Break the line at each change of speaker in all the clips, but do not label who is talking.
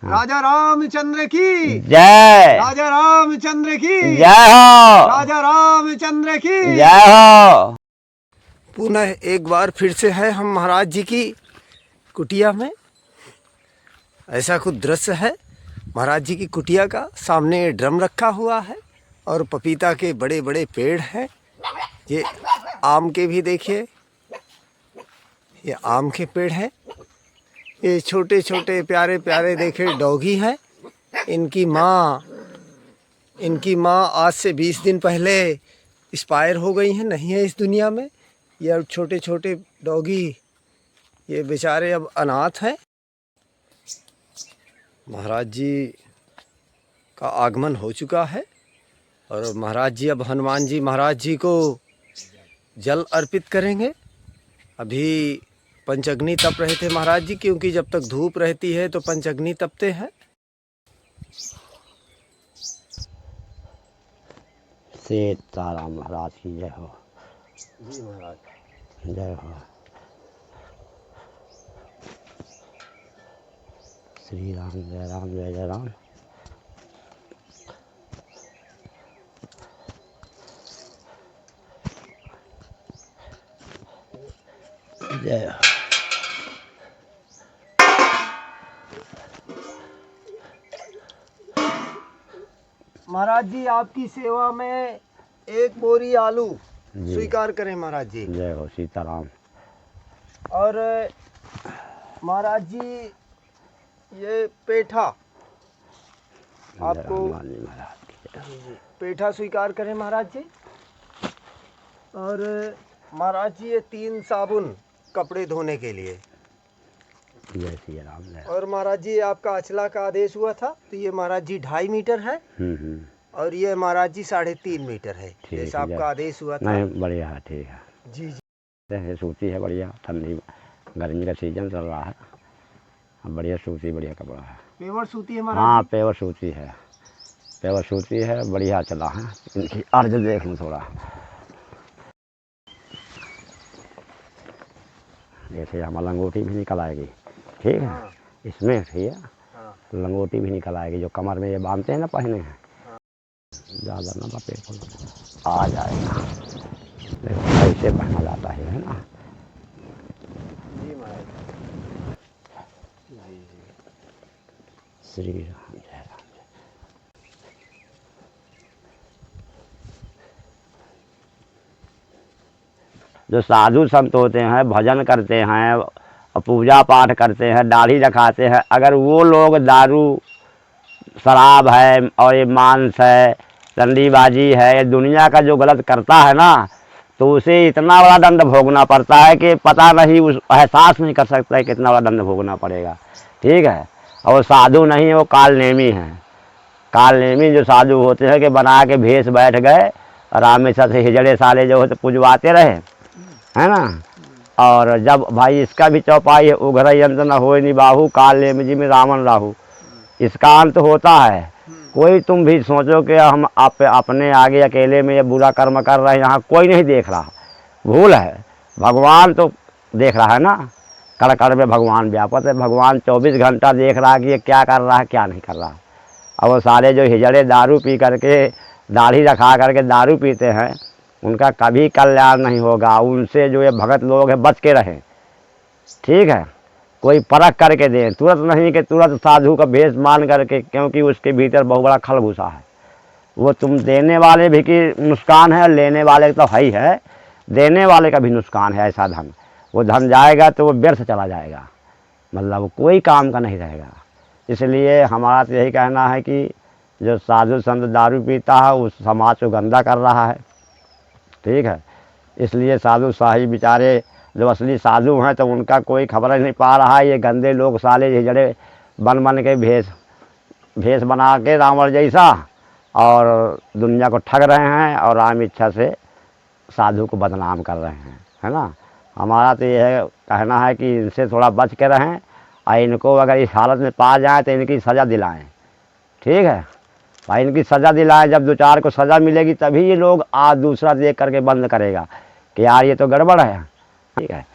राजा रामचंद्र की
जय।
राजा रामचंद्र की
जय हो।
राजा रामचंद्र की
जय हो।
पुनः एक बार फिर से है हम महाराज जी की कुटिया में। ऐसा कुछ दृश्य है महाराज जी की कुटिया का। सामने ड्रम रखा हुआ है और पपीता के बड़े बड़े पेड़ हैं। ये आम के भी देखिए, ये आम के पेड़ हैं। ये छोटे छोटे प्यारे प्यारे देखे डॉगी हैं। इनकी माँ आज से 20 दिन पहले एक्सपायर हो गई हैं, नहीं है इस दुनिया में। ये अब छोटे छोटे डॉगी, ये बेचारे अब अनाथ हैं। महाराज जी का आगमन हो चुका है और महाराज जी अब हनुमान जी महाराज जी को जल अर्पित करेंगे। अभी पंचअग्नि तप रहे थे महाराज जी, क्योंकि जब तक धूप रहती है तो पंचअग्नि तपते हैं।
सीताराम महाराज की जय हो।
जी महाराज
जय हो। श्री राम जय राम जय जय राम। जय हो।
महाराज जी आपकी सेवा में एक बोरी आलू स्वीकार करें महाराज जी।
जय हो सीताराम।
और महाराज जी ये पेठा आपको पेठा स्वीकार करें महाराज जी। और महाराज जी ये 3 साबुन कपड़े धोने के लिए।
जय श्री राम।
और महाराज जी आपका अचला का आदेश हुआ था, तो ये महाराज जी 2.5 मीटर है और ये महाराज जी 3.5 मीटर है, जैसा आपका आदेश हुआ था।
नहीं बढ़िया है, ठीक है।
जी जी
सूती है बढ़िया। ठंडी गर्मी का सीजन चल रहा है, बढ़िया सूती बढ़िया कपड़ा है।
पेवर सूती है महाराज।
हाँ पेवर सूती है, पेवर सूती है, बढ़िया चला है। इनकी अर्ज देख लूँ थोड़ा। जैसे हम लंगोटी भी निकल आएगी, ठीक है। इसमें ठीक है, लंगोटी भी निकल आएगी, जो कमर में ये बांधते हैं ना, पहने हैं। ज़्यादा ना बापे आ जाएगा, ऐसे पहना जाता है ना।
जी महाराज। जी
श्री राम जय राम। जो साधु संत होते हैं, भजन करते हैं, पूजा पाठ करते हैं, दाढ़ी रखाते हैं, अगर वो लोग दारू शराब है और ये मांस है, डंडीबाजी है, ये दुनिया का जो गलत करता है ना, तो उसे इतना बड़ा दंड भोगना पड़ता है कि पता नहीं, उस एहसास नहीं कर सकता है कितना बड़ा दंड भोगना पड़ेगा, ठीक है। और साधु नहीं, वो कालनेमी हैं। कालनेमी जो साधु होते हैं कि बना के भेष बैठ गए, रामेश्वर से हिजड़े साले जो होते पुजवाते रहे, है ना। और जब भाई इसका भी चौपाई है, उघर यंत्र न हो निबाहु, काल नेमी जी में रावण राहु, इसका अंत होता है। कोई तुम भी सोचो कि हम अपने आगे अकेले में ये बुरा कर्म कर रहे हैं, यहाँ कोई नहीं देख रहा, भूल है। भगवान तो देख रहा है ना, कण कण में भगवान व्यापक है। भगवान 24 घंटा देख रहा है कि ये क्या कर रहा है क्या नहीं कर रहा। और वो सारे जो हिजड़े दारू पी करके, दाढ़ी रखा करके दारू पीते हैं, उनका कभी कल्याण नहीं होगा। उनसे जो ये भगत लोग हैं बच के रहें, ठीक है। कोई परख करके दें, तुरंत नहीं कि तुरंत साधु का भेष मान करके, क्योंकि उसके भीतर बहुत बड़ा खल घुसा है। वो तुम देने वाले भी की नुकसान है और लेने वाले तो है ही है, देने वाले का भी नुकसान है। ऐसा धन, वो धन जाएगा तो वो व्यर्थ चला जाएगा, मतलब कोई काम का नहीं रहेगा। इसलिए हमारा तो यही कहना है कि जो साधु संत दारू पीता है उस समाज को गंदा कर रहा है, ठीक है। इसलिए साधु शाही बेचारे जो असली साधु हैं तो उनका कोई खबर नहीं पा रहा है। ये गंदे लोग साले हिजड़े बन बन के भेष बना के रावण जैसा और दुनिया को ठग रहे हैं और राम इच्छा से साधु को बदनाम कर रहे हैं, है ना। हमारा तो यह कहना है कि इनसे थोड़ा बच के रहें और इनको अगर इस हालत में पा जाए तो इनकी सज़ा दिलाएं, ठीक है भाई। इनकी सज़ा दिलाएं, जब 2-4 को सज़ा मिलेगी तभी ये लोग आज दूसरा देख करके बंद करेगा कि यार ये तो गड़बड़ है, ठीक है।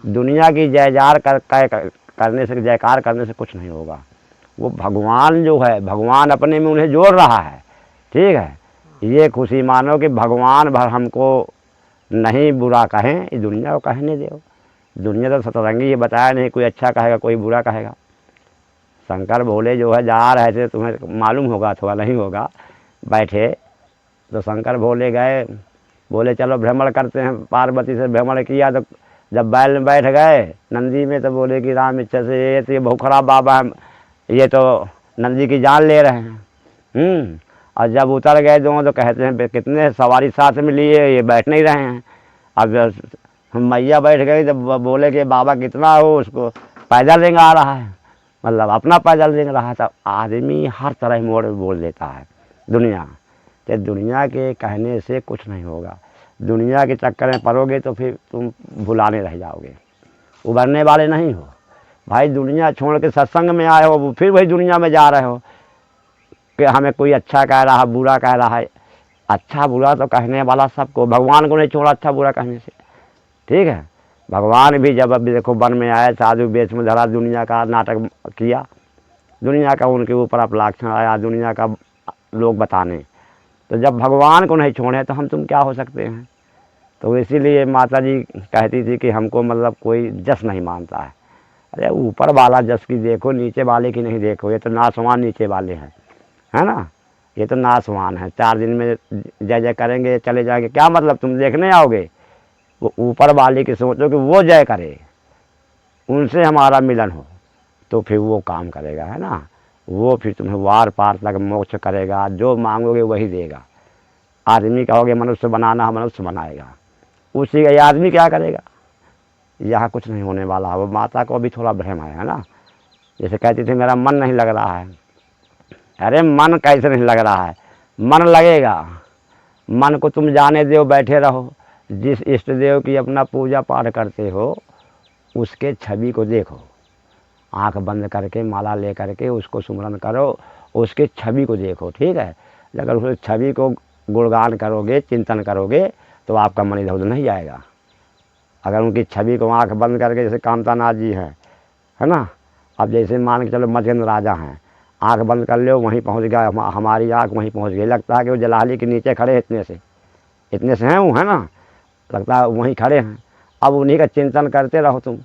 दुनिया की जयकार करने से, जयकार करने से कुछ नहीं होगा। वो भगवान जो है, भगवान अपने में उन्हें जोड़ रहा है। ठीक है, ये खुशी मानो कि भगवान भर हमको नहीं बुरा कहें, ये दुनिया को कहने दो। दुनिया तो सतरंगी ये बताया नहीं, कोई अच्छा कहेगा कोई बुरा कहेगा। शंकर भोले जो है जा रहे थे, तुम्हें मालूम होगा अथवा नहीं होगा, बैठे तो शंकर भोले गए, बोले चलो भ्रमण करते हैं। पार्वती से भ्रमण किया तो जब बैल में बैठ गए नंदी में, तो बोले कि राम इच्छा से ये तो ये बहुत खराब बाबा है, ये तो नंदी की जान ले रहे हैं। और जब उतर गए दोनों तो कहते हैं कितने सवारी साथ में लिए, ये बैठ नहीं रहे हैं। अब मैया बैठ गई तो बोले कि बाबा कितना हो, उसको पैदल रेंग आ रहा है, मतलब अपना पैदल रेंग रहा था। आदमी हर तरह मोड़ बोल देता है दुनिया, तो दुनिया के कहने से कुछ नहीं होगा। दुनिया के चक्कर में पड़ोगे तो फिर तुम भुलाने रह जाओगे, उभरने वाले नहीं हो भाई। दुनिया छोड़ के सत्संग में आए हो, फिर वही दुनिया में जा रहे हो कि हमें कोई अच्छा कह रहा है बुरा कह रहा है। अच्छा बुरा तो कहने वाला सबको, भगवान को नहीं छोड़ा अच्छा बुरा कहने से। ठीक है, भगवान भी जब अभी देखो वन में आए, साधु वेश में धरा, दुनिया का नाटक किया, दुनिया का उनके ऊपर अपलाक्षण आया, दुनिया का लोग बताने। तो जब भगवान को नहीं छोड़े तो हम तुम क्या हो सकते हैं। तो इसीलिए माता जी कहती थी कि हमको मतलब कोई जस नहीं मानता है। अरे ऊपर वाला जस की देखो, नीचे वाले की नहीं देखो। ये तो नासवान नीचे वाले हैं, है ना, ये तो नासवान है। 4 दिन में जय जय करेंगे चले जाएंगे, क्या मतलब तुम देखने आओगे। वो ऊपर वाले की सोचो कि वो जय करे, उनसे हमारा मिलन हो, तो फिर वो काम करेगा, है ना। वो फिर तुम्हें वार पार तक मोक्ष करेगा, जो मांगोगे वही देगा। आदमी कहोगे मनुष्य बनाना है, मनुष्य बनाएगा, उसी का आदमी क्या करेगा। यहाँ कुछ नहीं होने वाला है। वो माता को भी थोड़ा भ्रम है ना, जैसे कहती थी मेरा मन नहीं लग रहा है। अरे मन कैसे नहीं लग रहा है, मन लगेगा। मन को तुम जाने दो, बैठे रहो। जिस इष्ट देव की अपना पूजा पाठ करते हो उसके छवि को देखो, आंख बंद करके माला ले करके उसको सुमरन करो, उसके छवि को देखो। ठीक है, अगर उस छवि को गुणगान करोगे, चिंतन करोगे, तो आपका मन इधर उधर नहीं जाएगा। अगर उनकी छवि को आंख बंद करके, जैसे कामतानाथ जी हैं, है ना, अब जैसे मान के चलो मचगंध राजा हैं, आंख बंद कर लो वहीं पहुंच गया, हमारी आंख वहीं पहुंच गई। लगता है कि वो जलाली के नीचे खड़े इतने से हैं वो, है ना, लगता है वहीं खड़े हैं। अब उन्हीं का चिंतन करते रहो, तुम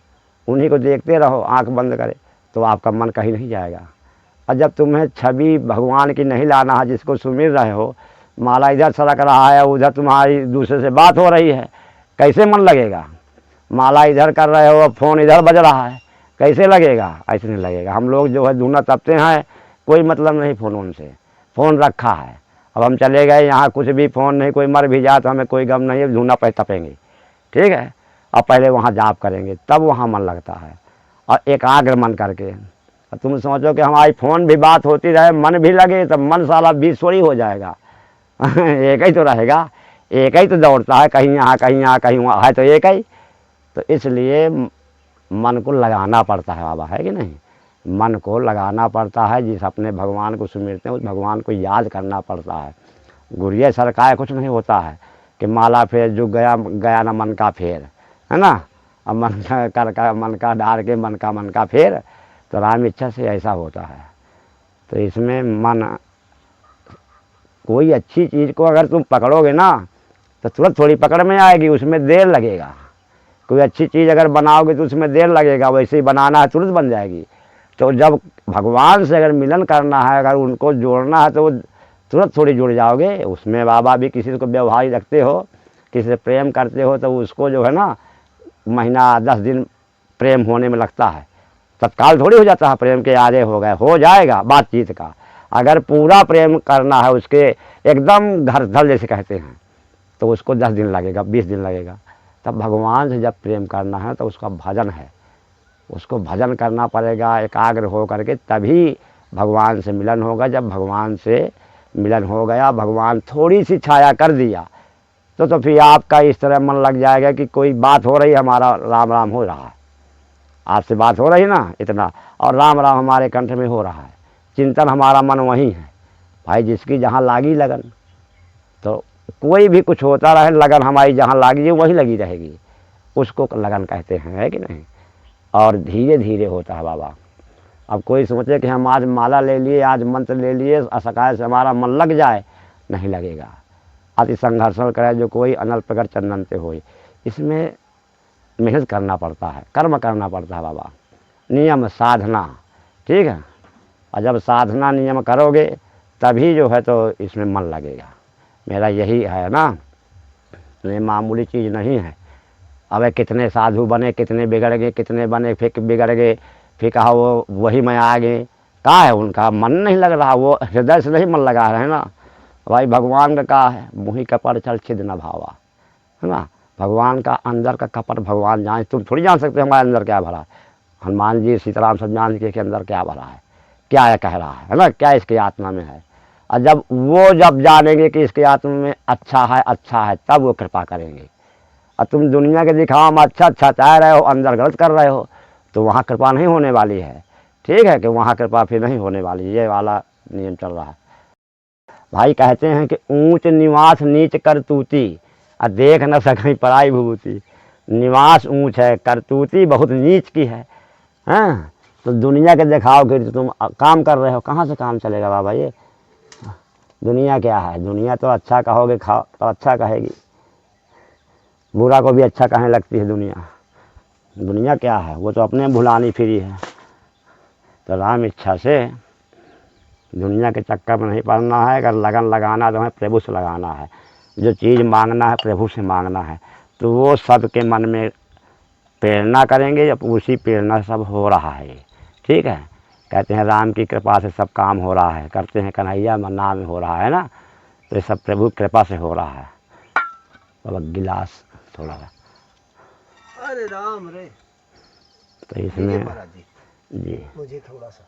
उन्हीं को देखते रहो आंख बंद करे, तो आपका मन कहीं नहीं जाएगा। और जब तुम्हें छवि भगवान की नहीं लाना है, जिसको सुमिर रहे हो, माला इधर सरक रहा है, उधर तुम्हारी दूसरे से बात हो रही है, कैसे मन लगेगा। माला इधर कर रहे हो, फ़ोन इधर बज रहा है, कैसे लगेगा, ऐसे नहीं लगेगा। हम लोग जो है धुना तपते हैं, कोई मतलब नहीं फ़ोन से, फ़ोन रखा है। अब हम चले गए यहाँ, कुछ भी फ़ोन नहीं, कोई मर भी जाए तो हमें कोई गम नहीं है, धुना पे तपेंगे। ठीक है, अब पहले वहाँ जाप करेंगे, तब वहाँ मन लगता है, और एकाग्र मन करके। अब तुम सोचो कि हमारी फ़ोन भी बात होती रहे, मन भी लगे, तब मन साला 20 थोड़ी हो जाएगा। एक ही तो रहेगा, एक ही तो दौड़ता है, कहीं यहाँ कहीं यहाँ कहीं वहाँ, है तो एक ही। तो इसलिए मन को लगाना पड़ता है बाबा, है कि नहीं। मन को लगाना पड़ता है, जिस अपने भगवान को सुमिरते हैं उस भगवान को याद करना पड़ता है। गुरिया सरकाए कुछ नहीं होता है कि माला फेर जो गया गया ना मन का फेर, है ना। अब मन का मन का डार के मन का फेर, तो राम इच्छा से ऐसा होता है। तो इसमें मन, कोई अच्छी चीज़ को अगर तुम पकड़ोगे ना तो तुरंत थोड़ी पकड़ में आएगी, उसमें देर लगेगा। कोई अच्छी चीज़ अगर बनाओगे तो उसमें देर लगेगा, वैसे ही बनाना है तुरंत बन जाएगी। तो जब भगवान से अगर मिलन करना है, अगर उनको जोड़ना है, तो वो तुरंत थोड़ी जुड़ जाओगे। उसमें बाबा भी किसी को व्यवहार रखते हो, किसी से प्रेम करते हो, तो उसको जो है ना महीना 10 दिन प्रेम होने में लगता है, तत्काल थोड़ी हो जाता है। प्रेम के आधे हो गए, हो जाएगा बातचीत का। अगर पूरा प्रेम करना है उसके एकदम घर धर जैसे कहते हैं, तो उसको 10 दिन लगेगा, 20 दिन लगेगा। तब भगवान से जब प्रेम करना है तो उसका भजन है, उसको भजन करना पड़ेगा एकाग्र हो करके, तभी भगवान से मिलन होगा। जब भगवान से मिलन हो गया, भगवान थोड़ी सी छाया कर दिया, तो फिर आपका इस तरह मन लग जाएगा कि कोई बात हो रही, हमारा राम राम हो रहा है, आपसे बात हो रही ना इतना, और राम राम हमारे कंठ में हो रहा है, चिंतन हमारा मन वहीं है। भाई जिसकी जहाँ लागी लगन, तो कोई भी कुछ होता रहे, लगन हमारी जहाँ लागी है वही लगी रहेगी, उसको लगन कहते हैं, है कि नहीं। और धीरे धीरे होता है बाबा, अब कोई सोचे कि हम आज माला ले लिए, आज मंत्र ले लिए, असकाय से हमारा मन लग जाए, नहीं लगेगा। अति संघर्षण करे जो कोई, अनल प्रकट चंदन से होई। इसमें मेहनत करना पड़ता है, कर्म करना पड़ता है बाबा, नियम साधना, ठीक है। और जब साधना नियम करोगे तभी जो है तो इसमें मन लगेगा। मेरा यही है ना, ये मामूली चीज़ नहीं है। अब कितने साधु बने, कितने बिगड़ गए, कितने बने फिर बिगड़ गए, फिर कहा वो वही में आ गए, कहाँ है उनका मन नहीं लग रहा, वो हृदय से नहीं मन लगा रहे हैं ना। भाई भगवान का कहा है, मुँही कपड़ चल छिद न भावा, है ना। भगवान का अंदर का कपट भगवान जाने, तुम थोड़ी जान सकते हमारे अंदर क्या भरा है। हनुमान जी सीताराम सब जान के अंदर क्या भरा है, क्या है कह रहा है ना, क्या इसकी आत्मा में है। और जब जानेंगे कि इसकी आत्मा में अच्छा है, तब वो कृपा करेंगे। और तुम दुनिया के दिखावा में अच्छा चाह रहे हो, अंदर गलत कर रहे हो, तो वहाँ कृपा नहीं होने वाली है, ठीक है, कि वहाँ कृपा फिर नहीं होने वाली। ये वाला नियम चल रहा है। भाई कहते हैं कि ऊंच निवास नीच करतूती, और देख न सकें पराई विभूति। निवास ऊंच है, करतूती बहुत नीच की है, हाँ। तो दुनिया के दिखाओ कि तुम काम कर रहे हो, कहाँ से काम चलेगा बाबा। ये दुनिया क्या है, दुनिया तो अच्छा कहोगे खाओ तो अच्छा कहेगी, बुरा को भी अच्छा कहने लगती है दुनिया। दुनिया क्या है, वो तो अपने भुलानी फिरी है। तो राम इच्छा से दुनिया के चक्कर में नहीं पड़ना है। अगर लगन लगाना तो हमें प्रभु से लगाना है, जो चीज़ मांगना है प्रभु से मांगना है, तो वो सबके मन में प्रेरणा करेंगे, जब उसी प्रेरणा से सब हो रहा है, ठीक है। कहते हैं राम की कृपा से सब काम हो रहा है, करते हैं कन्हैया मन्ना में हो रहा है ना, तो ये सब प्रभु कृपा से हो रहा है। बाबा गिलास थोड़ा सा,
अरे राम रे,
तो इसमें
महाराज
जी
मुझे थोड़ा सा,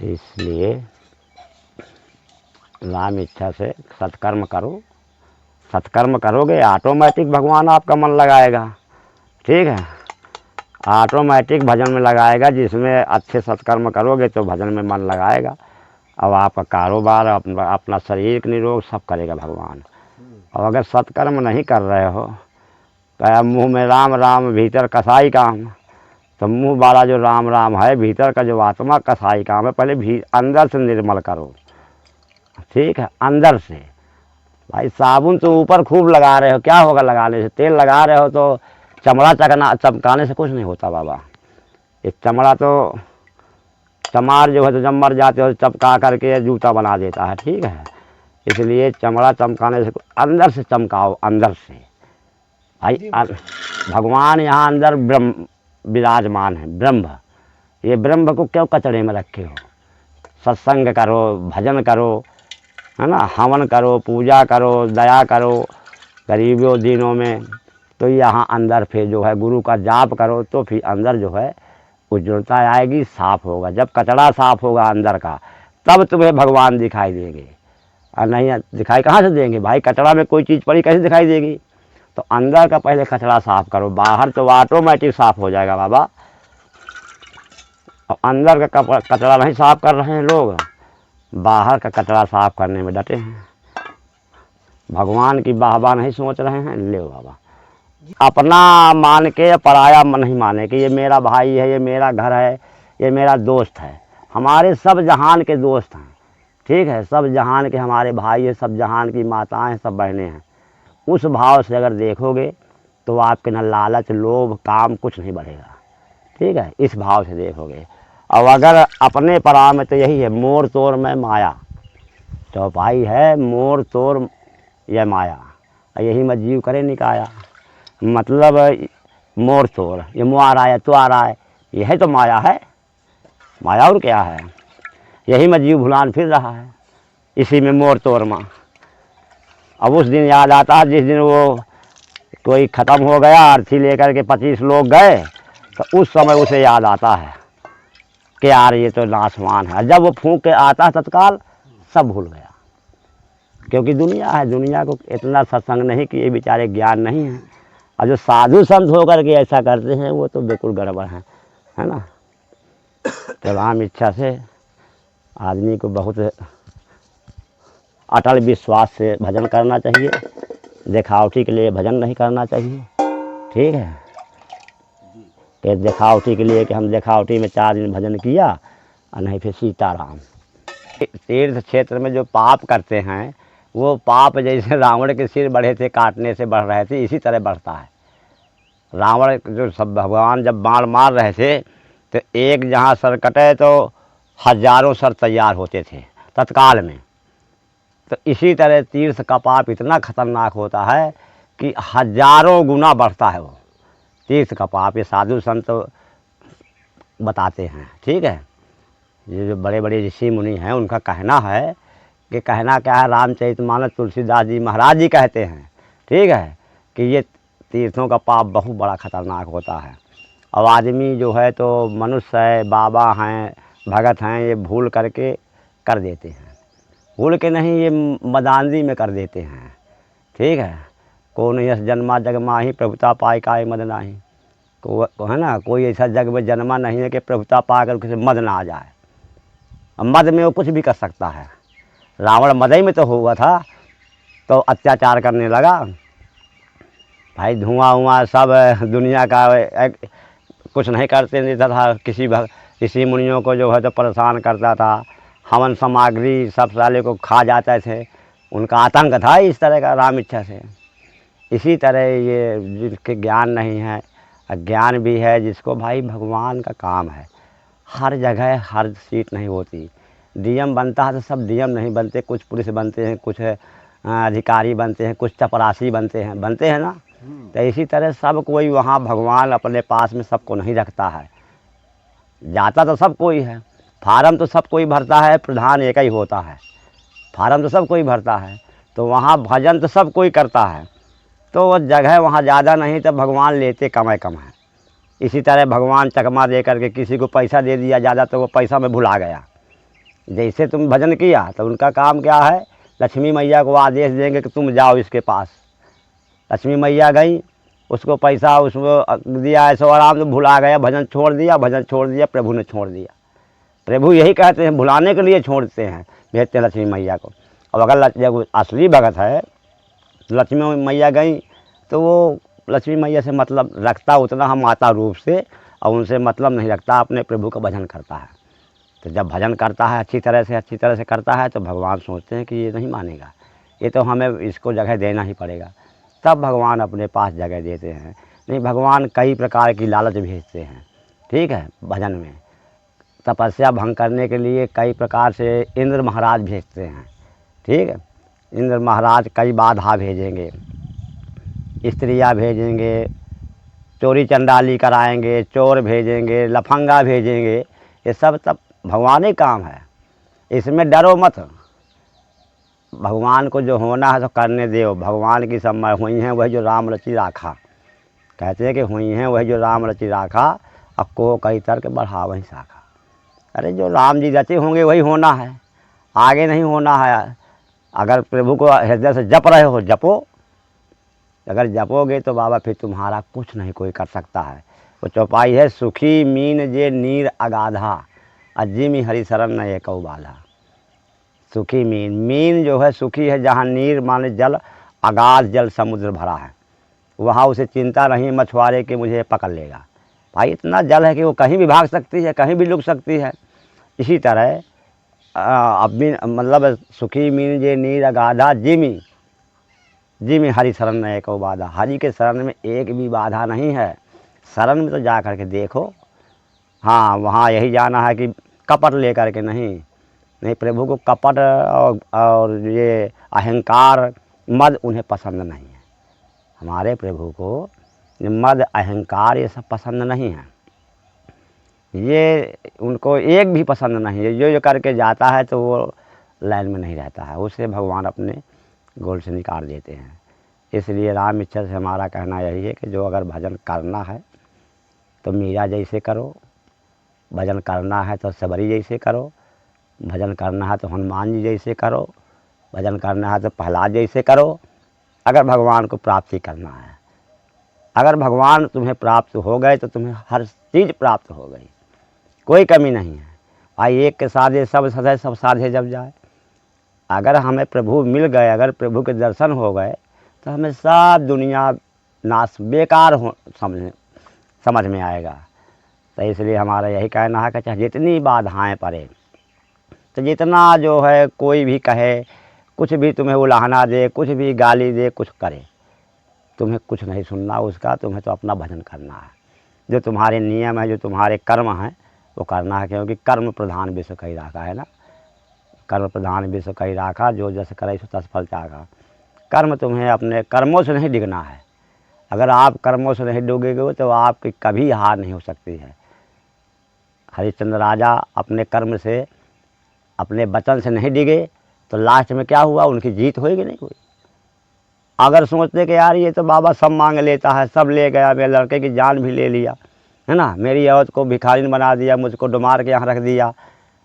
इसलिए राम इच्छा से सत्कर्म करो। सत्कर्म करोगे ऑटोमेटिक भगवान आपका मन लगाएगा, ठीक है। ऑटोमेटिक भजन में लगाएगा, जिसमें अच्छे सत्कर्म करोगे तो भजन में मन लगाएगा। अब आपका कारोबार, अपना शरीर निरोग सब करेगा भगवान। और अगर सत्कर्म नहीं कर रहे हो, तो मुँह में राम राम भीतर कसाई काम, तो मुँह वाला जो राम राम है, भीतर का जो आत्मा कसाई काम है। पहले अंदर से निर्मल करो, ठीक है, अंदर से। भाई साबुन तो ऊपर खूब लगा रहे हो, क्या होगा लगाने से, तेल लगा रहे हो तो चमड़ा चमकाने से कुछ नहीं होता बाबा। ये चमड़ा तो, चमार जो है तो जब मर जाते हो चमका करके जूता बना देता है, ठीक है। इसलिए चमड़ा चमकाने से, अंदर से चमकाओ, अंदर से। भाई भगवान यहाँ अंदर ब्रह्म विराजमान है, ब्रह्म। ये ब्रह्म को क्यों कचड़े में रखे हो। सत्संग करो, भजन करो, है ना, हवन करो, पूजा करो, दया करो गरीबों दीनों में, तो यहाँ अंदर फिर जो है गुरु का जाप करो, तो फिर अंदर जो है उज्ज्वलता आएगी, साफ होगा। जब कचड़ा साफ होगा अंदर का, तब तुम्हें भगवान दिखाई देंगे। और नहीं दिखाई कहाँ से देंगे भाई, कचड़ा में कोई चीज़ पड़ी कैसे दिखाई देगी। तो अंदर का पहले कचड़ा साफ करो, बाहर तो ऑटोमेटिक साफ हो जाएगा बाबा। और अंदर का कचड़ा नहीं साफ कर रहे हैं लोग, बाहर का कचरा साफ करने में डटे हैं। भगवान की वाहवा नहीं सोच रहे हैं, ले बाबा। अपना मान के पराया नहीं माने कि ये मेरा भाई है, ये मेरा घर है, ये मेरा दोस्त है। हमारे सब जहान के दोस्त हैं, ठीक है, सब जहान के हमारे भाई है, सब जहान की माताएं, सब बहनें हैं। उस भाव से अगर देखोगे तो आपके न लालच, लोभ, काम कुछ नहीं बढ़ेगा, ठीक है। इस भाव से देखोगे। और अगर अपने पराह में, तो यही है, मोर तोर में माया, चौपाई है, मोर तोर यह माया, यही में जीव करे निकाया। मतलब मोर तोर, ये मुँह आ रहा है, तो आ रहा है, यह तो माया है। माया और क्या है, यही में जीव भुलान फिर रहा है, इसी में मोर तोर माँ। अब उस दिन याद आता है जिस दिन वो कोई ख़त्म हो गया, अर्थी लेकर के 25 लोग गए, तो उस समय उसे याद आता है कि यार ये तो नासवान है। जब वो फूंक के आता है तत्काल सब भूल गया, क्योंकि दुनिया है, दुनिया को इतना सत्संग नहीं कि ये बेचारे ज्ञान नहीं है। और जो साधु संत होकर के ऐसा करते हैं वो तो बिल्कुल गड़बड़ है ना। तो राम इच्छा से आदमी को बहुत अटल विश्वास से भजन करना चाहिए, दिखावटी के लिए भजन नहीं करना चाहिए, ठीक है। कि दिखावटी के लिए कि हम दिखावटी में 4 दिन भजन किया और नहीं फिर सीताराम। तीर्थ क्षेत्र में जो पाप करते हैं वो पाप जैसे रावण के सिर बढ़े थे काटने से बढ़ रहे थे, इसी तरह बढ़ता है। रावण जो सब भगवान जब बाण मार रहे थे तो एक जहाँ सर कटे तो हजारों सर तैयार होते थे तत्काल में। तो इसी तरह तीर्थ का पाप इतना खतरनाक होता है कि हजारों गुना बढ़ता है वो तीर्थ का पाप। ये साधु संत बताते हैं, ठीक है। ये जो बड़े बड़े ऋषि मुनि हैं उनका कहना है कि कहना क्या है, रामचरितमानस तुलसीदास जी महाराज जी कहते हैं, ठीक है, कि ये तीर्थों का पाप बहुत बड़ा खतरनाक होता है। अब आदमी जो है तो मनुष्य है, बाबा हैं, भगत हैं, ये भूल करके कर देते हैं, भूल के नहीं ये मदानदी में कर देते हैं, ठीक है। कौन यश जन्मा जग माही प्रभुता पाए काय मद नाही, को है ना, कोई ऐसा जग में जन्मा नहीं है कि प्रभुता पा कर किसी मद ना आ जाए। अब मद में वो कुछ भी कर सकता है। रावण मदई में तो हुआ था तो अत्याचार करने लगा भाई, धुआं हुआ सब दुनिया का कुछ नहीं करते देता था। किसी मुनियों को जो है तो परेशान करता था, हवन सामग्री सब साले को खा जाते थे। उनका आतंक था इस तरह का राम इच्छा से। इसी तरह ये जिसके ज्ञान नहीं है, अज्ञान भी है जिसको, भाई भगवान का काम है। हर जगह हर सीट नहीं होती। डीएम बनता है तो सब डीएम नहीं बनते, कुछ पुलिस बनते हैं, कुछ अधिकारी बनते हैं, कुछ चपरासी बनते हैं ना। तो इसी तरह सब कोई वहाँ भगवान अपने पास में सबको नहीं रखता है। जाता तो सब कोई है, फार्म तो सब कोई भरता है, प्रधान एक ही होता है। फार्म तो सब कोई भरता है, तो वहाँ भजन तो सब कोई करता है, तो वो जगह वहाँ ज़्यादा नहीं, तो भगवान लेते कम है। इसी तरह भगवान चकमा दे करके किसी को पैसा दे दिया ज़्यादा तो वो पैसा में भुला गया। जैसे तुम भजन किया तो उनका काम क्या है, लक्ष्मी मैया को आदेश देंगे कि तुम जाओ इसके पास। लक्ष्मी मैया गई, उसको पैसा उसको दिया, ऐसो आराम से भुला गया, भजन छोड़ दिया, प्रभु ने छोड़ दिया। प्रभु यही कहते हैं, भुलाने के लिए छोड़ते हैं, भेजते हैं लक्ष्मी मैया को। अब अगर जब असली भगत है तो लक्ष्मी मैया गई तो वो लक्ष्मी मैया से मतलब रखता उतना हम माता रूप से, और उनसे मतलब नहीं रखता, अपने प्रभु का भजन करता है। तो जब भजन करता है अच्छी तरह से करता है तो भगवान सोचते हैं कि ये नहीं मानेगा, ये तो हमें इसको जगह देना ही पड़ेगा। तब भगवान अपने पास जगह देते हैं। नहीं, भगवान कई प्रकार की लालच भेजते हैं, ठीक है। भजन में तपस्या भंग करने के लिए कई प्रकार से इंद्र महाराज भेजते हैं, ठीक है। इंद्र महाराज कई बाधा भेजेंगे, स्त्रियाँ भेजेंगे, चोरी चंडाली कराएंगे, चोर भेजेंगे, लफंगा भेजेंगे, ये सब तब भगवान ही काम है। इसमें डरो मत, भगवान को जो होना है तो करने दो। भगवान की समय हुई हैं वही जो राम रचि राखा, कहते हैं कि हुई हैं वही जो राम रचि राखा, अब को कई तर्क बढ़ा वही शाखा। अरे जो राम जी रचे होंगे वही होना है, आगे नहीं होना है। अगर प्रभु को हृदय से जप रहे हो जपो, अगर जपोगे तो बाबा फिर तुम्हारा कुछ नहीं कोई कर सकता है। वो चौपाई है, सुखी मीन जे नीर अगाधा, अजीमी हरि शरण न एक बाधा। सुखी मीन जो है सुखी है, जहाँ नीर माने जल, अगाध जल समुद्र भरा है, वहाँ उसे चिंता नहीं मछुआरे कि मुझे पकड़ लेगा। भाई इतना जल है कि वो कहीं भी भाग सकती है, कहीं भी लुक सकती है। इसी तरह अब मतलब सुखी मीन जे नीर अगाधा, जिमी हरि शरण न एक बाधा। हरि के शरण में एक भी बाधा नहीं है। शरण में तो जा कर के देखो, हाँ वहाँ यही जाना है कि कपट ले कर के नहीं, प्रभु को कपट और ये अहंकार मद उन्हें पसंद नहीं है। हमारे प्रभु को मद अहंकार ये सब पसंद नहीं है, ये उनको एक भी पसंद नहीं है। जो करके जाता है तो वो लाइन में नहीं रहता है, उसे भगवान अपने गोल से निकाल देते हैं। इसलिए राम इच्छा से हमारा कहना यही है कि जो अगर भजन करना है तो मीरा जैसे करो, भजन करना है तो सबरी जैसे करो, भजन करना है तो हनुमान जी जैसे करो, भजन करना है तो प्रहलाद जैसे करो। अगर भगवान को प्राप्ति करना है, अगर भगवान तुम्हें प्राप्त हो गए तो तुम्हें हर चीज़ प्राप्त हो गई, कोई कमी नहीं है। भाई एक के साधे सब सधे, सब साधे जब जाए। अगर हमें प्रभु मिल गए, अगर प्रभु के दर्शन हो गए तो हमें सब दुनिया नाश बेकार हो समझ में आएगा। तो इसलिए हमारा यही कहना है कि चाहे जितनी बाधाएं पड़े, तो जितना जो है कोई भी कहे, कुछ भी तुम्हें उलाहना दे, कुछ भी गाली दे, कुछ करे, तुम्हें कुछ नहीं सुनना उसका। तुम्हें तो अपना भजन करना है, जो तुम्हारे नियम है, जो तुम्हारे कर्म हैं, वो करना है। क्योंकि कर्म प्रधान विश्व कही राखा है ना, कर्म प्रधान विश्व कही राखा, जो जस करे सो तस फल चाखा। कर्म तुम्हें अपने कर्मों से नहीं डिगना है। अगर आप कर्मों से नहीं डूबोगे तो आपकी कभी हार नहीं हो सकती है। हरिश्चंद्र राजा अपने कर्म से, अपने वचन से नहीं डिगे, तो लास्ट में क्या हुआ, उनकी जीत होएगी नहीं हुई। अगर सोचते कि यार ये तो बाबा सब मांग लेता है, सब ले गया, मेरे लड़के की जान भी ले लिया है ना, मेरी औरत को भिखारिन बना दिया, मुझको डुमार के यहाँ रख दिया,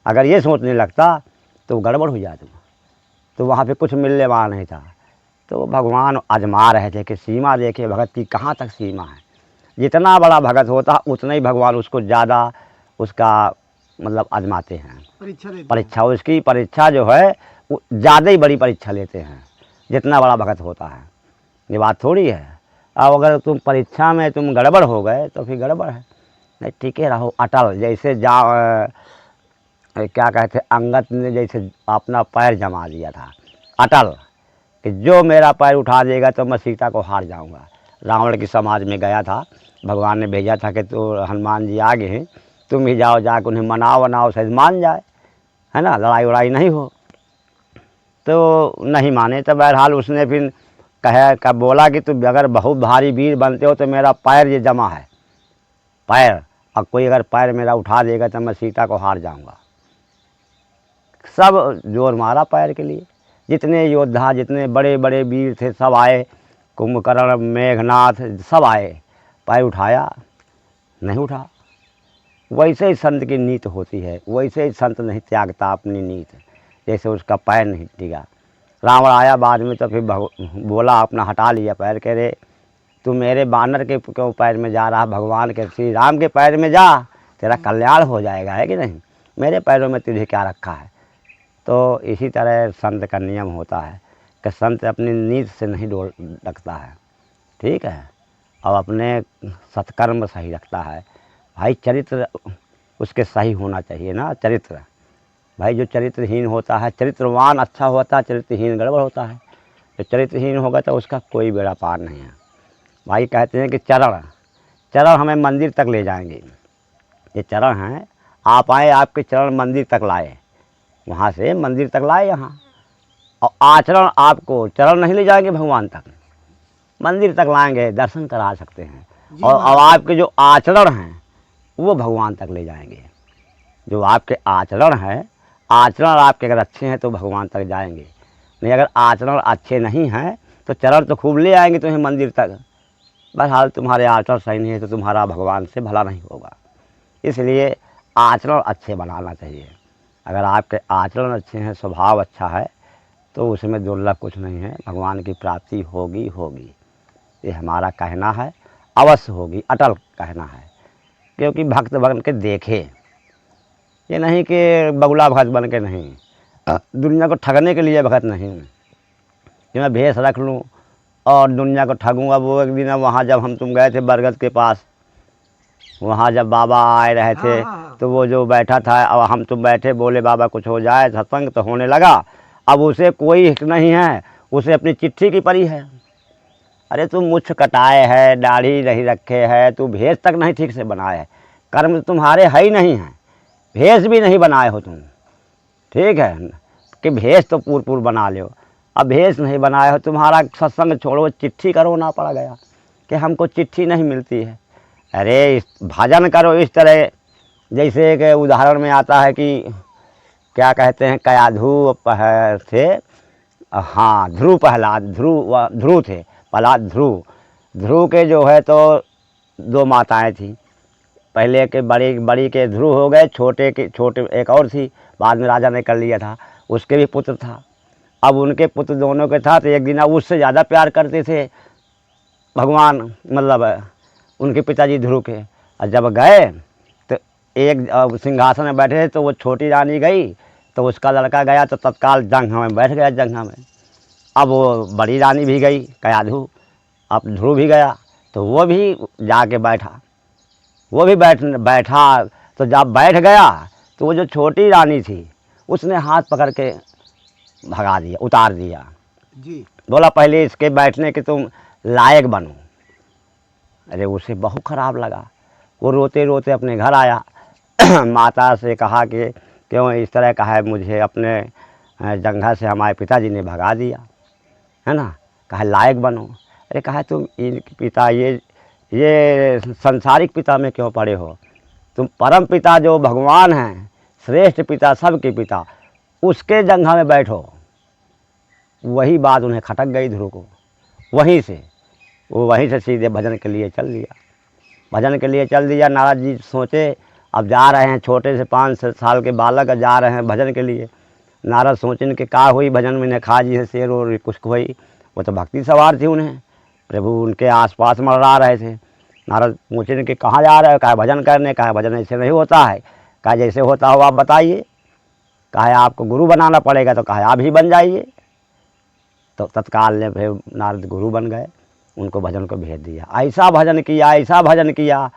अगर ये सोचने लगता तो गड़बड़ हो जाती, तो वहाँ पे कुछ मिलने वाला नहीं था। तो भगवान आजमा रहे थे कि सीमा देखे भगत की कहाँ तक सीमा है। जितना बड़ा भगत होता उतना ही भगवान उसको ज़्यादा उसका मतलब आजमाते हैं, परीक्षा उसकी परीक्षा जो है वो ज़्यादा ही बड़ी परीक्षा लेते हैं जितना बड़ा भगत होता है। ये बात थोड़ी है। अब अगर तुम परीक्षा में तुम गड़बड़ हो गए तो फिर गड़बड़ है, नहीं टिके रहो अटल। जैसे क्या कहते अंगद ने जैसे अपना पैर जमा दिया था अटल, कि जो मेरा पैर उठा देगा तो मैं सीता को हार जाऊंगा। रावण की समाज में गया था, भगवान ने भेजा था कि तो हनुमान जी आगे हैं, तुम ही जाओ, जाकर उन्हें मनाओ वनाओ, शायद मान जाए, है ना, लड़ाई वड़ाई नहीं हो। तो नहीं माने, तो बहरहाल उसने फिर कहा बोला कि तुम अगर बहुत भारी वीर बनते हो तो मेरा पैर ये जमा है पैर, और कोई अगर पैर मेरा उठा देगा तो मैं सीता को हार जाऊंगा। सब जोर मारा पैर के लिए, जितने योद्धा, जितने बड़े बड़े वीर थे सब आए, कुंभकर्ण, मेघनाथ सब आए, पैर उठाया, नहीं उठा। वैसे ही संत की नीत होती है, वैसे ही संत नहीं त्यागता अपनी नीत, जैसे उसका पैर नहीं टिका। रावण आया बाद में तो फिर बोला, अपना हटा लिया पैर, कह रहे तू मेरे बानर के क्यों पैर में जा रहा, भगवान के श्री राम के पैर में जा, तेरा कल्याण हो जाएगा, है कि नहीं, मेरे पैरों में तुझे क्या रखा है। तो इसी तरह संत का नियम होता है कि संत अपनी नीत से नहीं रखता है, ठीक है, और अपने सत्कर्म सही रखता है। भाई चरित्र उसके सही होना चाहिए ना, चरित्र। भाई जो चरित्रहीन होता है, चरित्रवान अच्छा होता है, चरित्रहीन गड़बड़ होता है। जो चरित्रहीन होगा तो उसका कोई बेड़ा पार नहीं है। भाई कहते हैं कि चरण चरण हमें मंदिर तक ले जाएंगे। ये चरण हैं, आप आए, आपके चरण मंदिर तक लाए, वहाँ से मंदिर तक लाए यहाँ, और आचरण आपको चरण नहीं ले जाएंगे भगवान तक, मंदिर तक लाएंगे, दर्शन करा सकते हैं। और अब आपके जो आचरण हैं वो भगवान तक ले जाएंगे। जो आपके आचरण हैं, आचरण आपके अगर अच्छे हैं तो भगवान तक जाएंगे, नहीं अगर आचरण अच्छे नहीं हैं तो चरण तो खूब ले आएंगे तुम्हें मंदिर तक, बहरहाल तुम्हारे आचरण सही नहीं है तो तुम्हारा भगवान से भला नहीं होगा। इसलिए आचरण अच्छे बनाना चाहिए। अगर आपके आचरण अच्छे हैं, स्वभाव अच्छा है, तो उसमें दुर्लभ कुछ नहीं है, भगवान की प्राप्ति होगी होगी, ये हमारा कहना है, अवश्य होगी, अटल कहना है। क्योंकि भक्त बन के देखे, ये नहीं कि बगुला भगत बन के नहीं, दुनिया को ठगने के लिए भगत नहीं कि मैं भेष रख लूँ और दुनिया को ठगूँगा। वो एक दिन वहाँ जब हम तुम गए थे बरगद के पास, वहाँ जब बाबा आए रहे थे, तो वो जो बैठा था, अब हम तुम बैठे, बोले बाबा कुछ हो जाए, सत्संग तो होने लगा। अब उसे कोई हित नहीं है, उसे अपनी चिट्ठी की पड़ी है। अरे तू मुछ कटाए है, दाढ़ी नहीं रखे है, तू भेष तक नहीं ठीक से बनाए है, कर्म तुम्हारे है ही नहीं है, भेष भी नहीं बनाए हो तुम, ठीक है, कि भेष तो पूर बना लो, अब भेष नहीं बनाए हो, तुम्हारा सत्संग छोड़ो, चिट्ठी करो ना पड़ गया कि हमको चिट्ठी नहीं मिलती है। अरे भजन करो इस तरह, जैसे एक उदाहरण में आता है कि क्या कहते हैं, कयाधु थे, हाँ ध्रुव प्रहलाद, ध्रुव थे, प्रहलाद ध्रुव के जो है तो दो माताएं थी, पहले के बड़ी के ध्रुव हो गए, छोटे एक और थी, बाद में राजा ने कर लिया था, उसके भी पुत्र था। अब उनके पुत्र दोनों के था, तो एक दिन उससे ज़्यादा प्यार करते थे भगवान, मतलब उनके पिताजी ध्रुव के। और जब गए तो एक सिंहासन में बैठे तो वो छोटी रानी गई, तो उसका लड़का गया तो तत्काल जंघा में बैठ गया, जंघा में। अब वो बड़ी रानी भी गई कयाधु, अब ध्रुव भी गया तो वो भी जाके बैठा, वो भी बैठा। तो जब बैठ गया तो वो जो छोटी रानी थी उसने हाथ पकड़ के भगा दिया, उतार दिया
जी।
बोला पहले इसके बैठने के तुम लायक बनो। अरे उसे बहुत ख़राब लगा। वो रोते रोते अपने घर आया माता से कहा कि क्यों इस तरह का है, मुझे अपने जंघा से हमारे पिताजी ने भगा दिया है ना, कहा लायक बनो। अरे कहा तुम इन पिता ये संसारिक पिता में क्यों पड़े हो, तुम परम पिता जो भगवान हैं, श्रेष्ठ पिता, सबके पिता, उसके जंघा में बैठो। वही बात उन्हें खटक गई ध्रुव को। वहीं से सीधे भजन के लिए चल दिया। भजन के लिए चल दिया। नारद जी सोचे अब जा रहे हैं, छोटे से 5 साल के बालक जा रहे हैं भजन के लिए। नारद सोचें कि का हुई भजन में, खा जी है शेर और कुछ हुई। वो तो भक्ति सवार थी, उन्हें प्रभु उनके आसपास मंडरा रहे थे। नारद पूछे कि कहाँ जा रहे हो, कहा भजन करने। कहा भजन ऐसे नहीं होता है। कहा जैसे होता हो आप बताइए। कहा आपको गुरु बनाना पड़ेगा। तो कहा आप ही बन जाइए। तो तत्काल ने फिर नारद गुरु बन गए, उनको भजन को भेज दिया। ऐसा भजन किया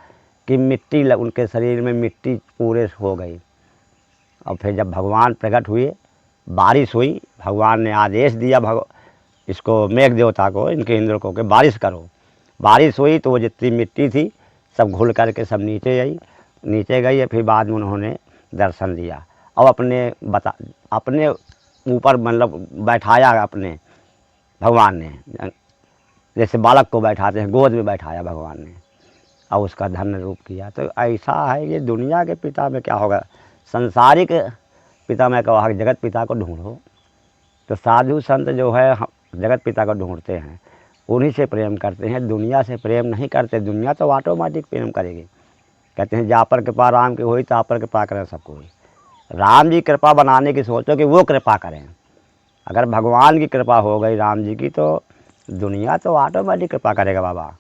कि मिट्टी उनके शरीर में मिट्टी पूरे हो गई। और फिर जब भगवान प्रकट हुए, बारिश हुई, भगवान ने आदेश दिया इसको मेघ देवता को, इनके इंद्र को, कि बारिश करो। बारिश हुई तो वो जितनी मिट्टी थी सब घुल करके सब नीचे गई। फिर बाद में उन्होंने दर्शन दिया और अपने ऊपर मतलब बैठाया अपने भगवान ने, जैसे बालक को बैठाते हैं गोद में बैठाया भगवान ने और उसका धन्य रूप किया। तो ऐसा है ये दुनिया के पिता में क्या होगा, संसारिक पिता में कहा जगत पिता को ढूंढो। तो साधु संत जो है जगत पिता को ढूंढते हैं, उन्हीं से प्रेम करते हैं, दुनिया से प्रेम नहीं करते। दुनिया तो ऑटोमेटिक प्रेम करेगी। कहते हैं जा पर कृपा राम की हुई, ता पर कृपा करें सबको हुई। राम जी कृपा बनाने की सोचो कि वो कृपा करें। अगर भगवान की कृपा हो गई राम जी की, तो दुनिया तो ऑटोमेटिक कृपा करेगा बाबा,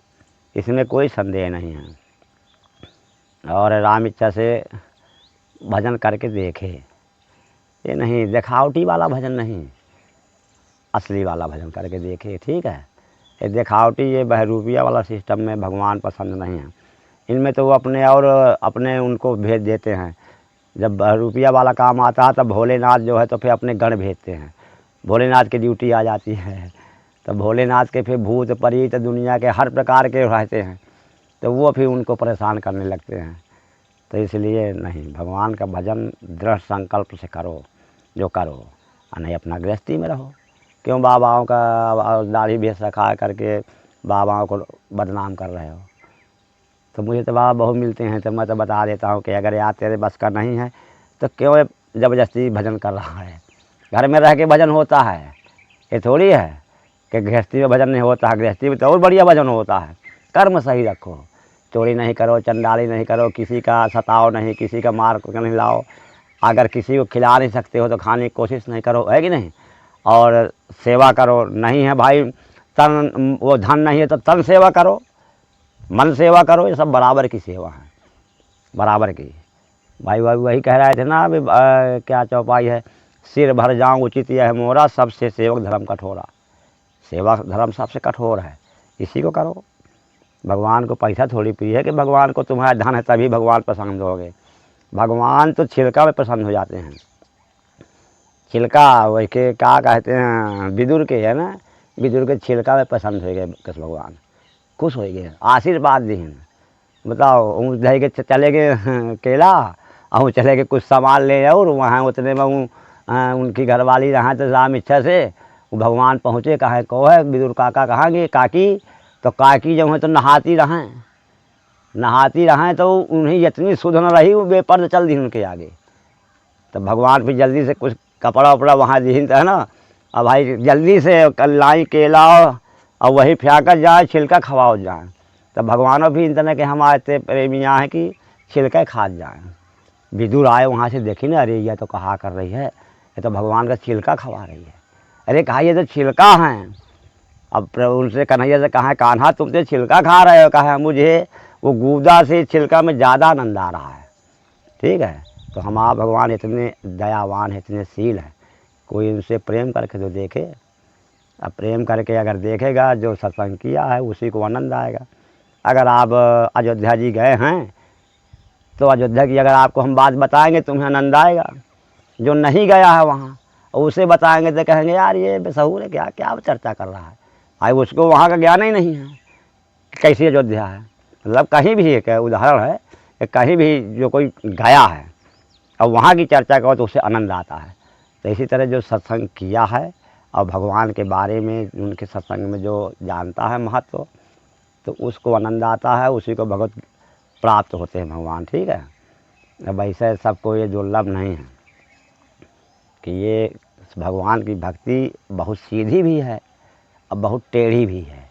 इसमें कोई संदेह नहीं है। और राम इच्छा से भजन करके देखे, ये नहीं दिखावटी वाला भजन नहीं, असली वाला भजन करके देखे। ठीक है, ये दिखावटी ये बहरूपिया वाला सिस्टम में भगवान पसंद नहीं है। इनमें तो वो अपने उनको भेज देते हैं। जब बहरूपिया वाला काम आता है तब भोलेनाथ जो है तो फिर अपने गण भेजते हैं, भोलेनाथ की ड्यूटी आ जाती है। तो भोलेनाथ के फिर भूत प्रेत दुनिया के हर प्रकार के रहते हैं, तो वो फिर उनको परेशान करने लगते हैं। तो इसलिए नहीं, भगवान का भजन दृढ़ संकल्प से करो जो करो, और नहीं अपना गृहस्थी में रहो। क्यों बाबाओं का दाढ़ी भेष रखा करके बाबाओं को बदनाम कर रहे हो। तो मुझे तो बाबा बहुत मिलते हैं, तो मैं तो बता देता हूँ कि अगर यार तेरे बस का नहीं है तो क्यों ज़बरदस्ती भजन कर रहा है। घर में रह के भजन होता है, ये थोड़ी है कि गृहस्थी में भजन नहीं होता है। गृहस्थी में तो और बढ़िया भजन होता है। कर्म सही रखो, चोरी नहीं करो, चंडाली नहीं करो, किसी का सताओ नहीं, किसी का मार नहीं लाओ। अगर किसी को खिला नहीं सकते हो तो खाने की कोशिश नहीं करो, है कि नहीं। और सेवा करो, नहीं है भाई तन, वो धन नहीं है तो तन सेवा करो, मन सेवा करो, ये सब बराबर की सेवा है, बराबर की। भाई वही कह रहे थे ना अभी क्या चौपाई है, सिर भर जाऊँ उचित यह मोरा, सबसे सेवक धर्म कठोरा। सेवा धर्म सबसे कठोर है, इसी को करो। भगवान को पैसा थोड़ी प्रिय है कि भगवान को तुम्हारा धन है तभी भगवान पसंद होगे। भगवान तो छिलका में पसंद हो जाते हैं। छिलका वही के क्या कहते हैं, विदुर के है ना, विदुर के छिलका में पसंद हो गए कृष्ण भगवान, खुश हो गए, आशीर्वाद दी। बताओ धै के चले गए केला और चले गए कुछ सामान ले और वहाँ उतने में उनकी घरवाली रहा तो राम इच्छा से वो भगवान पहुँचे। कहाँ को है विदुर काका, कहाँ गए काकी। तो काकी जब है तो नहाती रहें तो उन्हें इतनी सुध न रही, वो बेपर्द चल दी उनके आगे। तो भगवान फिर जल्दी से कुछ कपड़ा वपड़ा वहाँ दी है ना, अब भाई जल्दी से लाई केला और वही फेंकर जाए, छिलका खवाओ जाए। तो भगवानों भी इतने के हमारे इतने प्रेमियाँ हैं कि छिलका खा जाए। विदुर आए वहाँ से देखी ना, अरे यह तो कहा कर रही है, ये तो भगवान का छिलका खवा रही है। अरे कहा ये तो छिलका हैं। अब उनसे कन्हैया से कहा कान्हा तुम तो छिलका खा रहे हो। कहा मुझे वो गूदा से छिलका में ज़्यादा आनंद आ रहा है। ठीक है, तो हमारा भगवान इतने दयावान है, इतने शील है, कोई उनसे प्रेम करके तो देखे। अब प्रेम करके अगर देखेगा, जो सत्संग किया है उसी को आनंद आएगा। अगर आप अयोध्या जी गए हैं तो अयोध्या की अगर आपको हम बात बताएंगे तुम्हें आनंद आएगा। जो नहीं गया है वहाँ और उसे बताएंगे तो कहेंगे यार ये बेसहूर है, क्या क्या चर्चा कर रहा है। भाई उसको वहाँ का ज्ञान ही नहीं है कि कैसी अयोध्या है। मतलब कहीं भी एक उदाहरण है कि कहीं भी जो कोई गया है और वहाँ की चर्चा करो तो उसे आनंद आता है। तो इसी तरह जो सत्संग किया है और भगवान के बारे में उनके सत्संग में जो जानता है महत्व, तो उसको आनंद आता है, उसी को भगवत प्राप्त होते हैं भगवान। ठीक है। अब ऐसे सबको ये दुर्लभ नहीं है कि ये भगवान की भक्ति बहुत सीधी भी है और बहुत टेढ़ी भी है।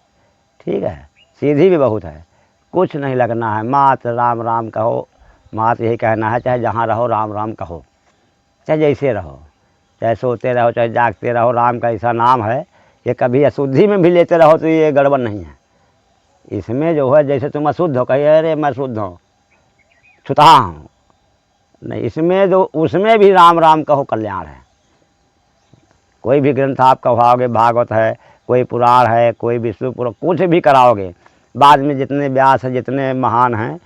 ठीक है। सीधी भी बहुत है, कुछ नहीं लगना है, मात्र राम राम कहो, मात्र यही कहना है, चाहे जहाँ रहो राम राम कहो, चाहे जैसे रहो, चाहे सोते रहो चाहे जागते रहो, राम का ऐसा नाम है ये कभी अशुद्धि में भी लेते रहो तो ये गड़बड़ नहीं है। इसमें जो है जैसे तुम अशुद्ध हो, कहिए अरे मैं शुद्ध हूँ, छुता हूँ, नहीं, इसमें जो उसमें भी राम राम कहो कल्याण है। कोई भी ग्रंथ आप कहाओगे, भागवत है, कोई पुराण है, कोई विष्णु पुराण, कुछ भी कराओगे, बाद में जितने व्यास हैं, जितने महान हैं,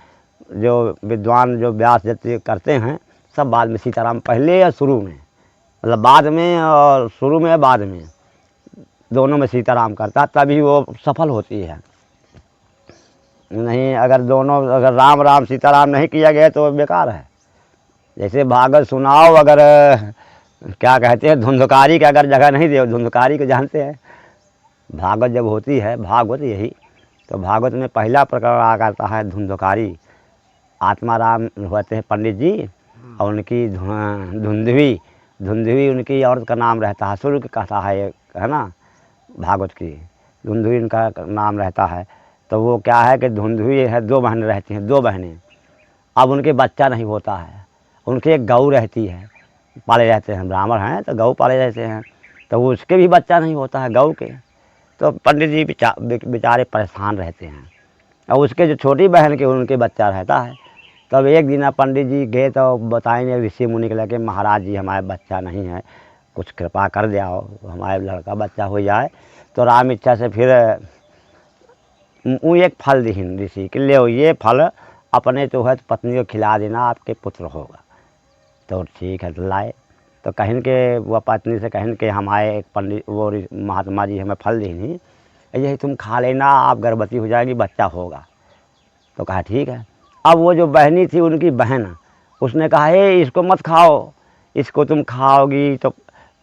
जो विद्वान जो व्यास जितने करते हैं, सब बाद में सीताराम पहले या शुरू में, मतलब बाद में और शुरू में बाद में, दोनों में सीताराम करता तभी वो सफल होती है। नहीं अगर दोनों, अगर राम राम सीताराम नहीं किया गया तो बेकार है। जैसे भागवत सुनाओ, अगर क्या कहते हैं धुंधकारी की अगर जगह नहीं दे, धुंधकारी को जानते हैं, भागवत जब होती है, भागवत यही तो भागवत में पहला प्रकरण आ करता है धुंधकारी। आत्माराम होते हैं पंडित जी और उनकी धुंधवी, धुंधवी उनकी औरत का नाम रहता है, शुरू की कथा है ये, है ना, भागवत की धुंधवी उनका नाम रहता है। तो वो क्या है कि धुंधवी है, दो बहनें रहती हैं, दो बहनें, अब उनके बच्चा नहीं होता है, उनके एक गऊ रहती है, पाले रहते हैं, ब्राह्मण हैं तो गऊ पाले रहते हैं, तो उसके भी बच्चा नहीं होता है गऊ के। तो पंडित जी बेचारे परेशान रहते हैं और उसके जो छोटी बहन के उनके बच्चा रहता है। तब एक दिन पंडित जी गए तो बताएंगे ऋषि मुनि के लगे, महाराज जी हमारे बच्चा नहीं है, कुछ कृपा कर दिया हमारे लड़का बच्चा हो जाए। तो राम इच्छा से फिर वो एक फल दीन ऋषि के ले, ये फल अपने जो है पत्नी को खिला देना, आपके पुत्र होगा। तो ठीक है, तो लाए, तो कहन के वह पत्नी से कहन के हमारे एक पंडित वो महात्मा जी हमें फल देनी, यही तुम खा लेना, आप गर्भवती हो जाएगी, बच्चा होगा। तो कहा ठीक है। अब वो जो बहनी थी उनकी बहन, उसने कहा हे इसको मत खाओ, इसको तुम खाओगी तो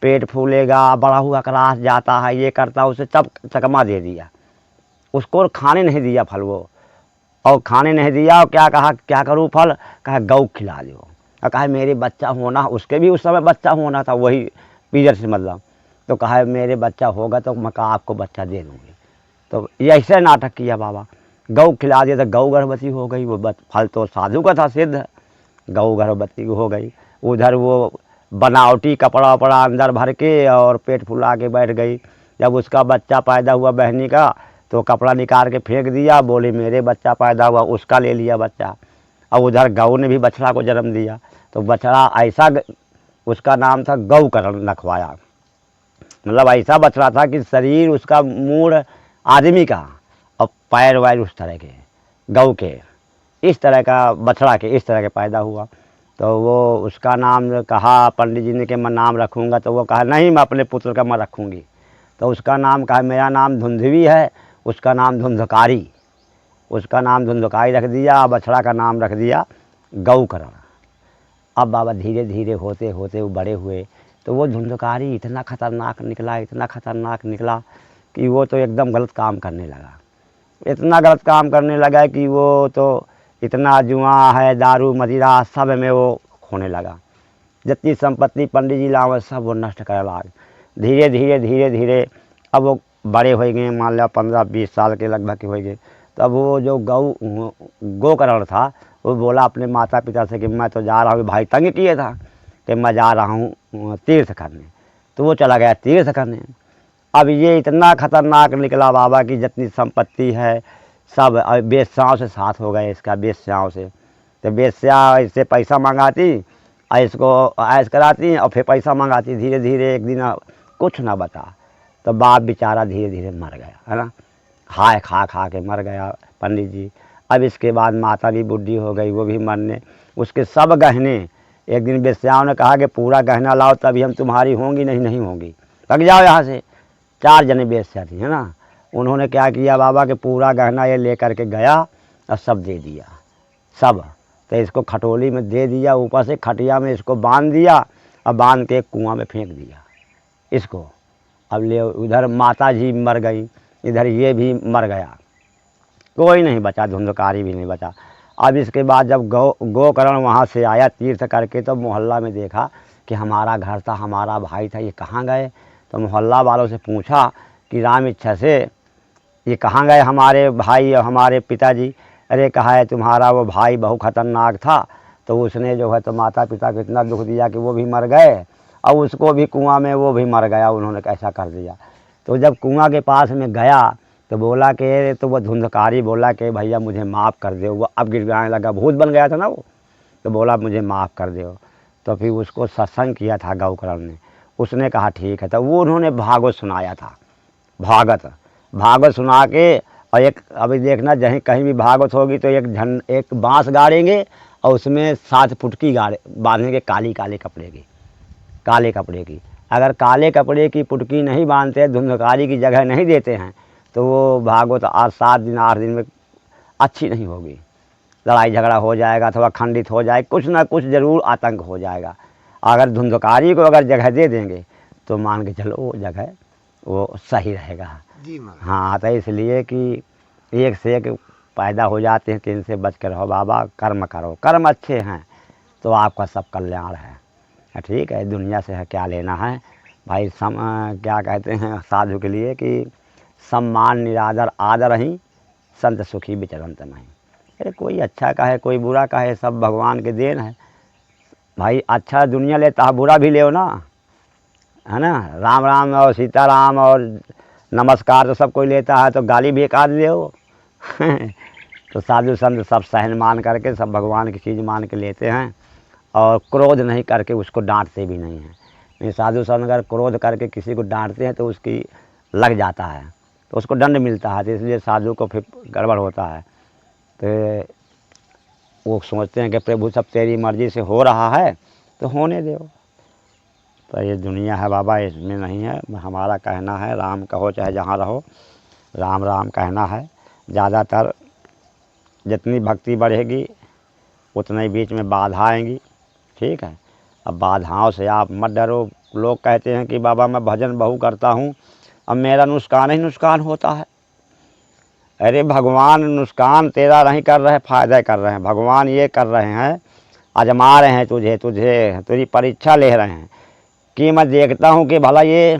पेट फूलेगा, बड़ा हुआ क्लास जाता है, ये करता, उसे चकमा दे दिया, उसको खाने नहीं दिया फल वो, और खाने नहीं दिया। और क्या कहा क्या करूँ फल, कहा गऊ खिला दो, और कहा मेरे बच्चा होना, उसके भी उस समय बच्चा होना था, वही पीरियड से मतलब। तो कहा मेरे बच्चा होगा तो मैं कहा आपको बच्चा दे दूँगी। तो ये ऐसे नाटक किया बाबा, गऊ खिला दिया तो गऊ गर्भवती हो गई। वो फल तो साधु का था सिद्ध, गऊ गर्भवती हो गई। उधर वो बनावटी कपड़ा वपड़ा अंदर भर के और पेट फुला के बैठ गई। जब उसका बच्चा पैदा हुआ बहनी का, तो कपड़ा निकाल के फेंक दिया, बोले मेरे बच्चा पैदा हुआ, उसका ले लिया बच्चा। और उधर गऊ ने भी बछड़ा को जन्म दिया। तो बछड़ा ऐसा, उसका नाम था गौकर्ण रखवाया, मतलब ऐसा बछड़ा था कि शरीर उसका मूड आदमी का और पैर वैर उस तरह के गऊ के, इस तरह का बछड़ा के इस तरह के पैदा हुआ। तो वो उसका नाम कहा पंडित जी ने कि मैं नाम रखूँगा। तो वो कहा नहीं मैं अपने पुत्र का मैं रखूँगी। तो उसका नाम कहा मेरा नाम धुंधवी है, उसका नाम धुंधकारी, उसका नाम धुंधकारी रख दिया, बछड़ा का नाम रख दिया गौकर्ण। अब बाबा धीरे धीरे होते होते वो बड़े हुए, तो वो धुंधकारी इतना खतरनाक निकला, इतना खतरनाक निकला कि वो तो एकदम गलत काम करने लगा, इतना गलत काम करने लगा कि वो तो इतना जुआ है, दारू मदिरा सब में वो खोने लगा। जितनी संपत्ति पंडित जी लावे सब वो नष्ट कर लगा। धीरे धीरे धीरे धीरे अब वो बड़े हो गए, मान लिया 15-20 साल के लगभग हो गए। तब वो जो गोकर्ण था वो बोला अपने माता पिता से कि मैं तो जा रहा हूँ, भाई तंग किए था कि मैं जा रहा हूँ तीर्थ करने। तो वो चला गया तीर्थ करने। अब ये इतना खतरनाक निकला बाबा की जितनी संपत्ति है सब बेस्याओं से साथ हो गए इसका, बेस्याओं से। तो बेस्या इससे पैसा मंगाती और इसको ऐश कराती और फिर पैसा मंगाती। धीरे धीरे एक दिन कुछ ना बता तो बाप बेचारा धीरे धीरे मर गया, है ना, हाय खा खा के मर गया पंडित जी। अब इसके बाद माता भी बुढ़ी हो गई, वो भी मरने, उसके सब गहने, एक दिन वेश्याओं ने कहा कि पूरा गहना लाओ तभी हम तुम्हारी होंगी, नहीं नहीं होंगी, लग जाओ यहाँ से। 4 जने वेश्या थी, है ना। उन्होंने क्या किया बाबा के पूरा गहना ये लेकर के गया और सब दे दिया, सब। तो इसको खटोली में दे दिया, ऊपर से खटिया में इसको बांध दिया और बांध के एक कुआं में फेंक दिया इसको। अब ले उधर माता जी मर गई, इधर ये भी मर गया, कोई नहीं बचा, धुंधकारी भी नहीं बचा। अब इसके बाद जब गोकर्ण वहाँ से आया तीर्थ करके, तो मोहल्ला में देखा कि हमारा घर था, हमारा भाई था, ये कहाँ गए। तो मोहल्ला वालों से पूछा कि राम इच्छा से ये कहाँ गए हमारे भाई और हमारे पिताजी। अरे कहा है तुम्हारा वो भाई बहुत खतरनाक था, तो उसने जो है तो माता पिता को इतना दुख दिया कि वो भी मर गए और उसको भी कुआं में वो भी मर गया, उन्होंने कैसा कर दिया। तो जब कुआं के पास में गया तो बोला कि, तो वो धुंधकारी बोला कि भैया मुझे माफ़ कर दो। वो अब गिड़गिड़ाने लगा, भूत बन गया था ना वो, तो बोला मुझे माफ़ कर दो। तो फिर उसको सत्संग किया था गोकर्ण ने, उसने कहा ठीक है। तो वो उन्होंने भागवत सुनाया था, भागवत सुना के। और एक अभी देखना जहीं कहीं भी भागवत होगी तो एक बांस गाड़ेंगे और उसमें 7 पुटकी बांधेंगे काली काले कपड़े की। अगर काले कपड़े की पुटकी नहीं बांधते, धुंधकारी की जगह नहीं देते हैं, तो वो भागवत 7 दिन 8 दिन में अच्छी नहीं होगी, लड़ाई झगड़ा हो जाएगा अथवा खंडित हो जाए, कुछ ना कुछ ज़रूर आतंक हो जाएगा। अगर धुंधकारी को अगर जगह दे देंगे तो मान के चलो वो जगह वो सही रहेगा।
जी महाराज।
हाँ, तो इसलिए कि एक से एक पैदा हो जाते हैं, तो इनसे बच कर रहो बाबा, कर्म करो, कर्म अच्छे हैं तो आपका सब कल्याण है। ठीक है, दुनिया से है क्या लेना है भाई। क्या कहते हैं साधु के लिए कि सम्मान निरादर आदर ही संत सुखी विचरंत नहीं। अरे कोई अच्छा कहे कोई बुरा कहे, सब भगवान के देन है भाई। अच्छा दुनिया लेता है, बुरा भी ले ना, है ना। राम राम और सीताराम और नमस्कार तो सब कोई लेता है, तो गाली भी एक आध ले तो साधु संत सब सहन मान करके, सब भगवान की चीज़ मान के लेते हैं और क्रोध नहीं करके उसको डांटते भी नहीं हैं। नहीं, साधु संत अगर क्रोध करके किसी को डांटते हैं तो उसकी लग जाता है, तो उसको दंड मिलता है। तो इसलिए साधु को फिर गड़बड़ होता है। तो वो सोचते हैं कि प्रभु सब तेरी मर्ज़ी से हो रहा है तो होने दो। तो ये दुनिया है बाबा, इसमें नहीं है। हमारा कहना है राम कहो चाहे जहाँ रहो, राम राम कहना है। ज़्यादातर जितनी भक्ति बढ़ेगी उतने ही बीच में बाधा आएंगी, ठीक है। अब बाधाओं से आप मत डरो। लोग कहते हैं कि बाबा मैं भजन बहु करता हूँ, अब मेरा नुकसान ही नुकसान होता है। अरे भगवान नुकसान तेरा नहीं कर रहे, फ़ायदा कर रहे हैं। भगवान ये कर रहे हैं, आजमा रहे हैं तुझे तेरी परीक्षा ले रहे हैं कि मैं देखता हूँ कि भला ये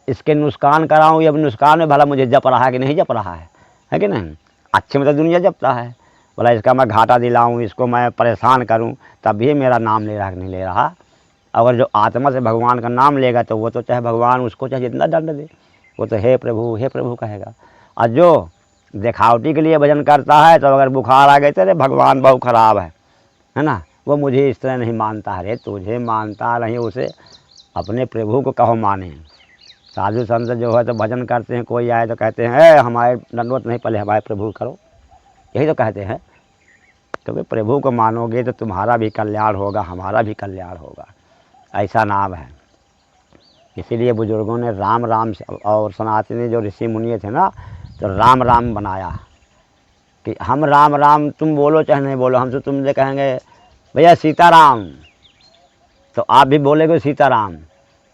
इसके नुकसान कराऊँ, ये नुकसान में भला मुझे जप रहा है कि नहीं जप रहा है कि नहीं। अच्छे में तो दुनिया जपता है, बोला इसका मैं घाटा दिलाऊँ, इसको मैं परेशान करूँ, तब भी मेरा नाम ले रहा कि नहीं ले रहा। अगर जो आत्मा से भगवान का नाम लेगा तो वो तो चाहे भगवान उसको चाहे जितना दंड दे, वो तो हे प्रभु कहेगा। और जो दिखावटी के लिए भजन करता है, तो अगर बुखार आ गए तो अरे भगवान बहुत ख़राब है ना, वो मुझे इस तरह नहीं मानता है। अरे तुझे मानता नहीं, उसे अपने प्रभु को कहो माने। साधु संत जो है तो भजन करते हैं, कोई आए तो कहते हैं हमारे दंडवत नहीं, पहले हमारे प्रभु करो, यही तो कहते हैं। तो भाई प्रभु को मानोगे तो तुम्हारा भी कल्याण होगा, हमारा भी कल्याण होगा, ऐसा नाम है। इसीलिए बुजुर्गों ने राम राम से, और सनातनी जो ऋषि मुनि थे ना, तो राम राम बनाया कि हम राम राम तुम बोलो चाहे नहीं बोलो, हम तो तुमसे कहेंगे भैया सीताराम, तो आप भी बोलेगे सीताराम,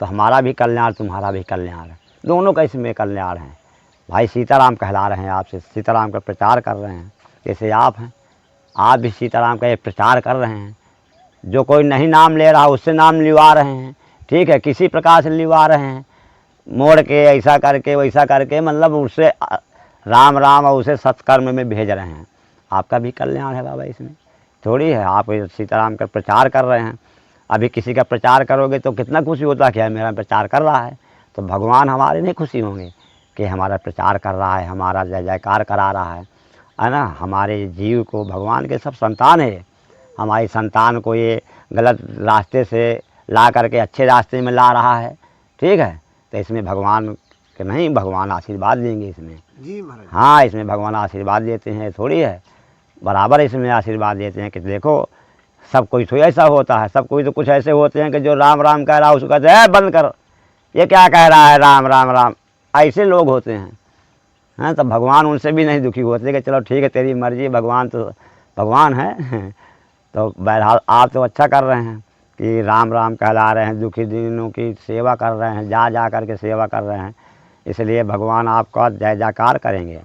तो हमारा भी कल्याण तुम्हारा भी कल्याण, दोनों का इसमें कल्याण है भाई। सीताराम कहला रहे हैं आपसे, सीताराम का प्रचार कर रहे हैं, जैसे आप हैं, आप भी सीताराम का ये प्रचार कर रहे हैं। जो कोई नहीं नाम ले रहा उससे नाम लिवा रहे हैं, ठीक है, किसी प्रकार से लिवा रहे हैं, मोड़ के ऐसा करके वैसा करके, मतलब उससे राम राम और उसे सत्कर्म में भेज रहे हैं। आपका भी कल्याण है बाबा, इसमें थोड़ी है। आप सीताराम का प्रचार कर रहे हैं, अभी किसी का प्रचार करोगे तो कितना खुशी होता है कि मेरा प्रचार कर रहा है, तो भगवान हमारे नहीं खुशी होंगे कि हमारा प्रचार कर रहा है, हमारा जय जयकार करा रहा है ना। हमारे जीव को, भगवान के सब संतान है, हमारी संतान को ये गलत रास्ते से ला करके अच्छे रास्ते में ला रहा है, ठीक है। तो इसमें भगवान के नहीं, भगवान आशीर्वाद देंगे इसमें।
जी महाराज।
हाँ, इसमें भगवान आशीर्वाद देते हैं, थोड़ी है, बराबर इसमें आशीर्वाद देते हैं कि देखो सब कोई तो ऐसा होता है, सब कोई तो कुछ ऐसे होते हैं कि जो राम राम कह रहा है उसको कहते हैं बंद कर, ये क्या कह रहा है राम राम राम, ऐसे लोग होते हैं। हैं तो भगवान उनसे भी नहीं दुखी होते कि चलो ठीक है तेरी मर्जी, भगवान तो भगवान है। तो बहरहाल आप तो अच्छा कर रहे हैं कि राम राम कहला रहे हैं, दुखी दिनों की सेवा कर रहे हैं, जा जा कर के सेवा कर रहे हैं, इसलिए भगवान आपका जय जयकार करेंगे।